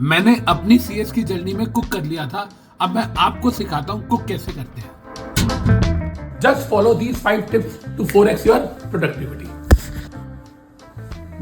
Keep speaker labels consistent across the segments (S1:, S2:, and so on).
S1: मैंने अपनी सीएस की जर्नी में कुक कर लिया था, अब मैं आपको सिखाता हूँ कुक कैसे करते हैं। Just follow these 5 tips to 4x your productivity.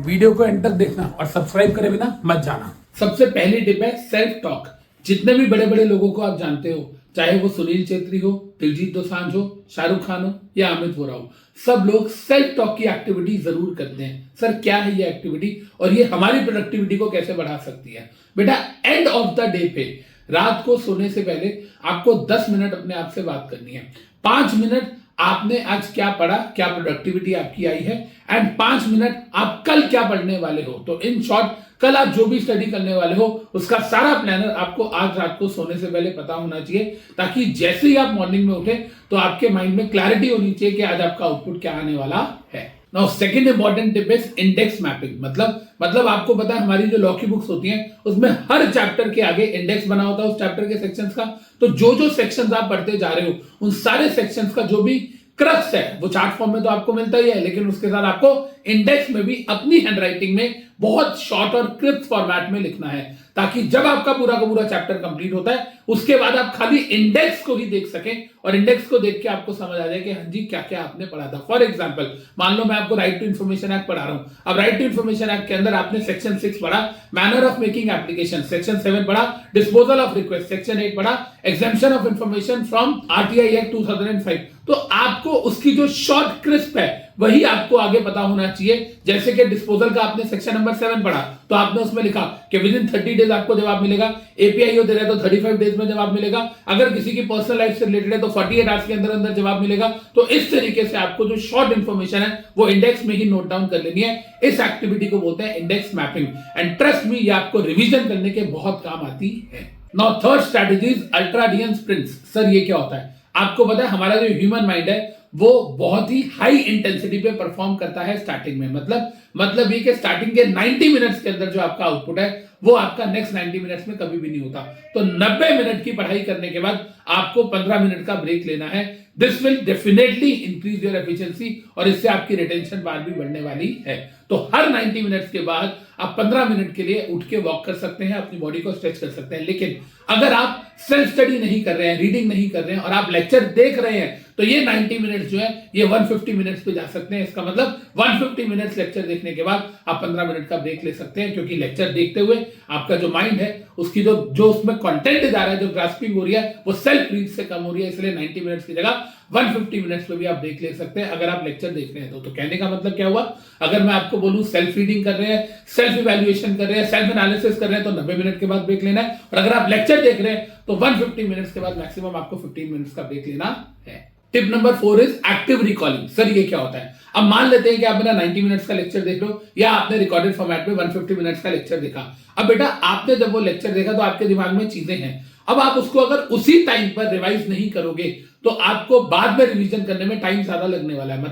S1: Video को एंड तक देखना और सब्सक्राइब करे बिना मत जाना। सबसे पहली टिप है सेल्फ टॉक। जितने भी बड़े बड़े लोगों को आप जानते हो, चाहे वो सुनील छेत्री हो, दिलजीत दोसांझ हो, शाहरुख खान हो या अमित वोरा हो, सब लोग सेल्फ टॉक की एक्टिविटी जरूर करते हैं। सर क्या है ये एक्टिविटी और ये हमारी प्रोडक्टिविटी को कैसे बढ़ा सकती है? बेटा, एंड ऑफ द डे पे रात को सोने से पहले आपको 10 मिनट अपने आप से बात करनी है। 5 मिनट आपने आज क्या पढ़ा, क्या प्रोडक्टिविटी आपकी आई है, एंड 5 मिनट आप कल क्या पढ़ने वाले हो। तो इन शॉर्ट, कल आप जो भी स्टडी करने वाले हो उसका सारा प्लानर आपको आज रात को सोने से पहले पता होना चाहिए, ताकि जैसे ही आप मॉर्निंग में उठे तो आपके माइंड में क्लैरिटी होनी चाहिए कि आज आपका आउटपुट क्या आने वाला है। Now second important tip is index mapping. मतलब आपको पता है हमारी जो लॉ की बुक्स होती हैं उसमें हर चैप्टर के आगे इंडेक्स बना होता है उस चैप्टर के सेक्शंस का। तो जो जो सेक्शंस आप पढ़ते जा रहे हो उन सारे सेक्शंस का जो भी क्रक्स है वो चार्ट फॉर्म में तो आपको मिलता ही है, लेकिन उसके साथ आपको इंडेक्स में भी अपनी हैंडराइटिंग में बहुत शॉर्ट और क्रिप्ट फॉर्मेट में लिखना है, ताकि जब आपका पूरा का पूरा चैप्टर कंप्लीट होता है उसके बाद आप खाली इंडेक्स को ही देख सकें और इंडेक्स को देख के आपको समझ आ जाए कि हाँ जी क्या क्या आपने पढ़ा था। फॉर एग्जांपल, मान लो मैं आपको राइट टू इंफॉर्मेशन एक्ट पढ़ा रहा हूं। अब राइट टू इंफॉर्मेशन एक्ट के अंदर आपने सेक्शन 6 पढ़ा, manner of making application, section 7 पढ़ा, डिस्पोजल ऑफ रिक्वेस्ट, सेक्शन 8 पढ़ा, exemption of information from RTI act 2005। तो आपको उसकी जो शॉर्ट क्रिस्प है वही आपको आगे पता होना चाहिए। जैसे कि डिस्पोजल का आपने सेक्शन नंबर 7 पढ़ा तो आपने उसमें लिखा कि विद इन 30 डेज आपको जवाब मिलेगा, एपीआई दे रहा है तो 35 डेज में जवाब मिलेगा, अगर किसी की पर्सनल लाइफ से रिलेटेड है तो 48 आवर्स के अंदर अंदर जवाब मिलेगा। तो इस तरीके से आपको जो शॉर्ट इंफॉर्मेशन है वो इंडेक्स में ही नोट डाउन कर लेनी है। इस एक्टिविटी को बोलते हैं index mapping, and trust me ये आपको रिवीजन करने के बहुत काम आती है। Now third strategy is ultradian sprints. Sir ये क्या होता है? आपको पता है हमारा जो ह्यूमन माइंड है वो बहुत ही हाई इंटेंसिटी पे परफॉर्म करता है स्टार्टिंग में। मतलब ये कि स्टार्टिंग के 90 मिनट्स के अंदर जो आपका आउटपुट है वो आपका नेक्स्ट 90 मिनट्स में कभी भी नहीं होता। तो 90 मिनट की पढ़ाई करने के बाद आपको 15 मिनट का ब्रेक लेना है। This will definitely increase your efficiency और इससे आपकी रिटेंशन बार भी बढ़ने वाली है। तो हर 90 मिनट्स के बाद आप 15 मिनट के लिए उठ के वॉक कर सकते हैं, अपनी बॉडी को स्ट्रेच कर सकते हैं। लेकिन अगर आप सेल्फ स्टडी नहीं कर रहे हैं, रीडिंग नहीं कर रहे हैं और आप लेक्चर देख रहे हैं तो ये 90 मिनट्स जो है ये 150 मिनट्स पे जा सकते हैं। इसका मतलब 150 मिनट्स लेक्चर देखने के बाद आप 15 मिनट का ब्रेक ले सकते हैं, क्योंकि लेक्चर देखते हुए आपका जो माइंड है उसकी जो उसमें कंटेंट जा रहा है, जो ग्रास्पिंग हो रही है वो सेल्फ रीड से कम हो रही है। इसलिए 90 मिनट्स की जगह 150 मिनट्स पे भी आप ब्रेक ले सकते हैं अगर आप लेक्चर देख रहे हैं तो कहने का मतलब क्या हुआ? अगर मैं आपको बोलूं सेल्फ रीडिंग कर रहे हैं, सेल्फ इवैल्यूएशन कर रहे हैं, सेल्फ एनालिसिस कर रहे हैं तो 90 मिनट के बाद ब्रेक लेना है, और अगर आप लेक्चर देख रहे हैं तो 150 मिनट्स के बाद मैक्सिमम आपको 15 मिनट्स का ब्रेक लेना है। Tip number 4 is active recalling. Sir ये क्या होता है? अब मान लेते हैं कि आप मेरा 90 मिनट्स का लेक्चर देख लो या आपने रिकॉर्डेड फॉर्मेट में 150 मिनट्स का लेक्चर देखा। अब बेटा आपने जब वो लेक्चर देखा तो आपके दिमाग में चीजें हैं। अब आप उसको अगर उसी टाइम पर रिवाइज नहीं करोगे तो आपको बाद में रिवीजन करने में टाइम ज्यादा लगने वाला है।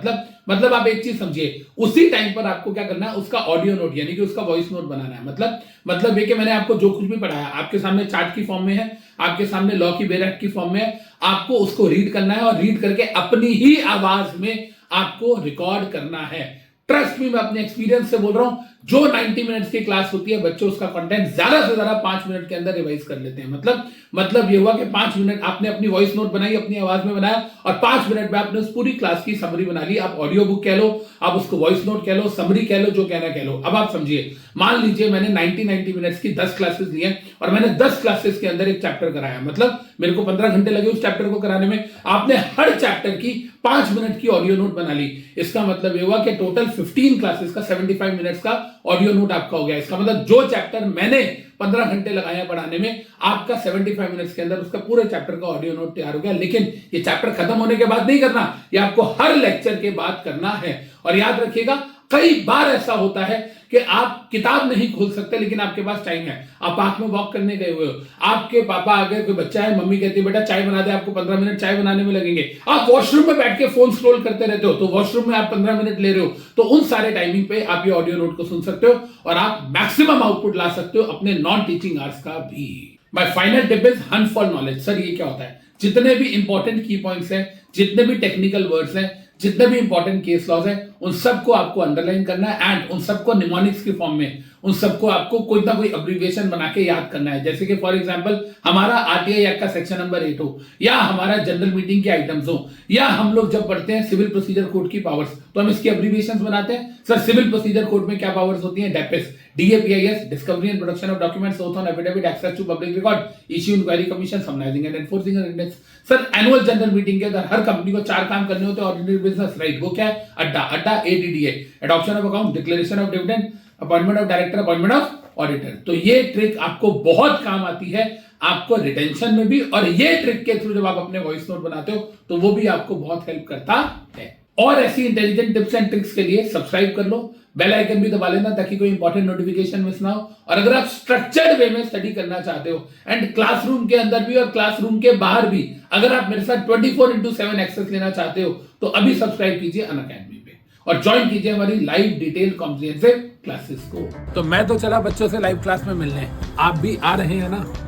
S1: मतलब आप एक चीज समझिए, उसी टाइम पर आपको क्या करना है, उसका ऑडियो नोट यानी कि उसका वॉइस नोट बनाना है। मतलब ये कि मैंने आपको जो कुछ भी पढ़ाया आपके सामने चार्ट की फॉर्म में है, आपके सामने लॉ की बेर एक्ट की फॉर्म में है, आपको उसको रीड करना है और रीड करके अपनी ही आवाज में आपको रिकॉर्ड करना है। ट्रस्ट मी, मैं अपने एक्सपीरियंस से बोल रहा हूं, जो 90 मिनट्स की क्लास होती है बच्चों उसका कंटेंट ज्यादा से ज्यादा 5 मिनट के अंदर रिवाइज कर लेते हैं। मतलब ये हुआ कि 5 मिनट आपने अपनी वॉइस नोट बनाई, अपनी आवाज में बनाया और 5 मिनट में आपने उस पूरी क्लास की समरी बना ली। आप ऑडियो बुक कह लो, आप उसको वॉइस नोट कह लो, समरी कह लो, जो कहना कह लो। अब आप समझिए, मान लीजिए मैंने 90 मिनट्स की 10 क्लासेस ली हैं और मैंने 10 क्लासेस के अंदर एक चैप्टर कराया, मतलब मेरे को 15 घंटे लगे उस चैप्टर को कराने में। आपने हर चैप्टर की 5 मिनट की ऑडियो नोट बना ली। इसका मतलब ये हुआ कि टोटल 15 क्लासेस का 75 मिनट्स का ऑडियो नोट आपका हो गया। इसका मतलब जो चैप्टर मैंने 15 घंटे लगाया पढ़ाने में, आपका 75 मिनट्स के अंदर उसका पूरे चैप्टर का ऑडियो नोट तैयार हो गया। लेकिन ये चैप्टर खत्म होने के बाद नहीं करना, ये आपको हर लेक्चर के बाद करना है। और याद रखिएगा, कई बार ऐसा होता है कि आप किताब नहीं खोल सकते लेकिन आपके पास टाइम है, आप पार्क में वॉक करने गए हुए हो, आपके पापा आ गए, कोई बच्चा है, मम्मी कहती है बेटा चाय बना दे, आपको 15 मिनट चाय बनाने में लगेंगे, आप वॉशरूम में बैठ के फोन स्क्रॉल करते रहते हो तो वॉशरूम में आप 15 मिनट ले रहे हो, तो उन सारे टाइमिंग पे आप ये ऑडियो नोट को सुन सकते हो और आप मैक्सिमम आउटपुट ला सकते हो अपने नॉन टीचिंग आवर्स का भी। My final tip is Hunt for knowledge. Sir ये क्या होता है? जितने भी इंपॉर्टेंट की पॉइंट्स हैं, जितने भी टेक्निकल वर्ड्स हैं, जितने भी इंपॉर्टेंट केस लॉज हैं, उन सबको आपको अंडरलाइन करना है एंड उन सबको निमोनिक्स की फॉर्म में उन सबको आपको कोई ना कोई अब्रिविएशन बना के याद करना है। जैसे कि फॉर एग्जांपल हमारा आरटीआई एक्ट का सेक्शन नंबर 8 हो, या हमारा जनरल मीटिंग के आइटम्स हो, या हम लोग जब पढ़ते हैं सिविल प्रोसीजर कोड की पावर्स, तो हम इसकी अब्रिविएशंस बनाते हैं। सर सिविल प्रोसीजर कोड में क्या पावर्स होती हैं? DAPIS, DAPIS, discovery and production of documents, oath on affidavit, access to public record, issue inquiry commission, summonizing and enforcing attendance. Sir annual general meeting के अंदर हर कंपनी को 4 काम करने होते हैं ऑर्डिनरी बिजनेस, राइट? वो क्या है? अड्डा ADDA, adoption of account, declaration of dividend, appointment of director, appointment of auditor. तो ये ट्रिक आपको बहुत काम आती है, आपको रिटेंशन में भी, और ये ट्रिक के थ्रू जब आप अपने वॉइस नोट बनाते हो तो वो भी आपको बहुत हेल्प करता है। और ऐसी इंटेलिजेंट टिप्स एंड ट्रिक्स के लिए सब्सक्राइब कर लो, बेल आइकन भी दबा लेना ताकि कोई इंपॉर्टेंट नोटिफिकेशन मिस ना हो। और अगर आप स्ट्रक्चर्ड वे में स्टडी करना चाहते हो एंड क्लासरूम के अंदर भी और क्लासरूम के बाहर भी अगर आप मेरे साथ 24/7 एक्सेस लेना चाहते हो तो अभी सब्सक्राइब कीजिए अनअकैडमी पे और ज्वाइन कीजिए हमारी लाइव डिटेल कॉम्प्रिहेंसिव क्लासेस को। तो मैं तो चला बच्चों से लाइव क्लास में मिलने, आप भी आ रहे हैं ना?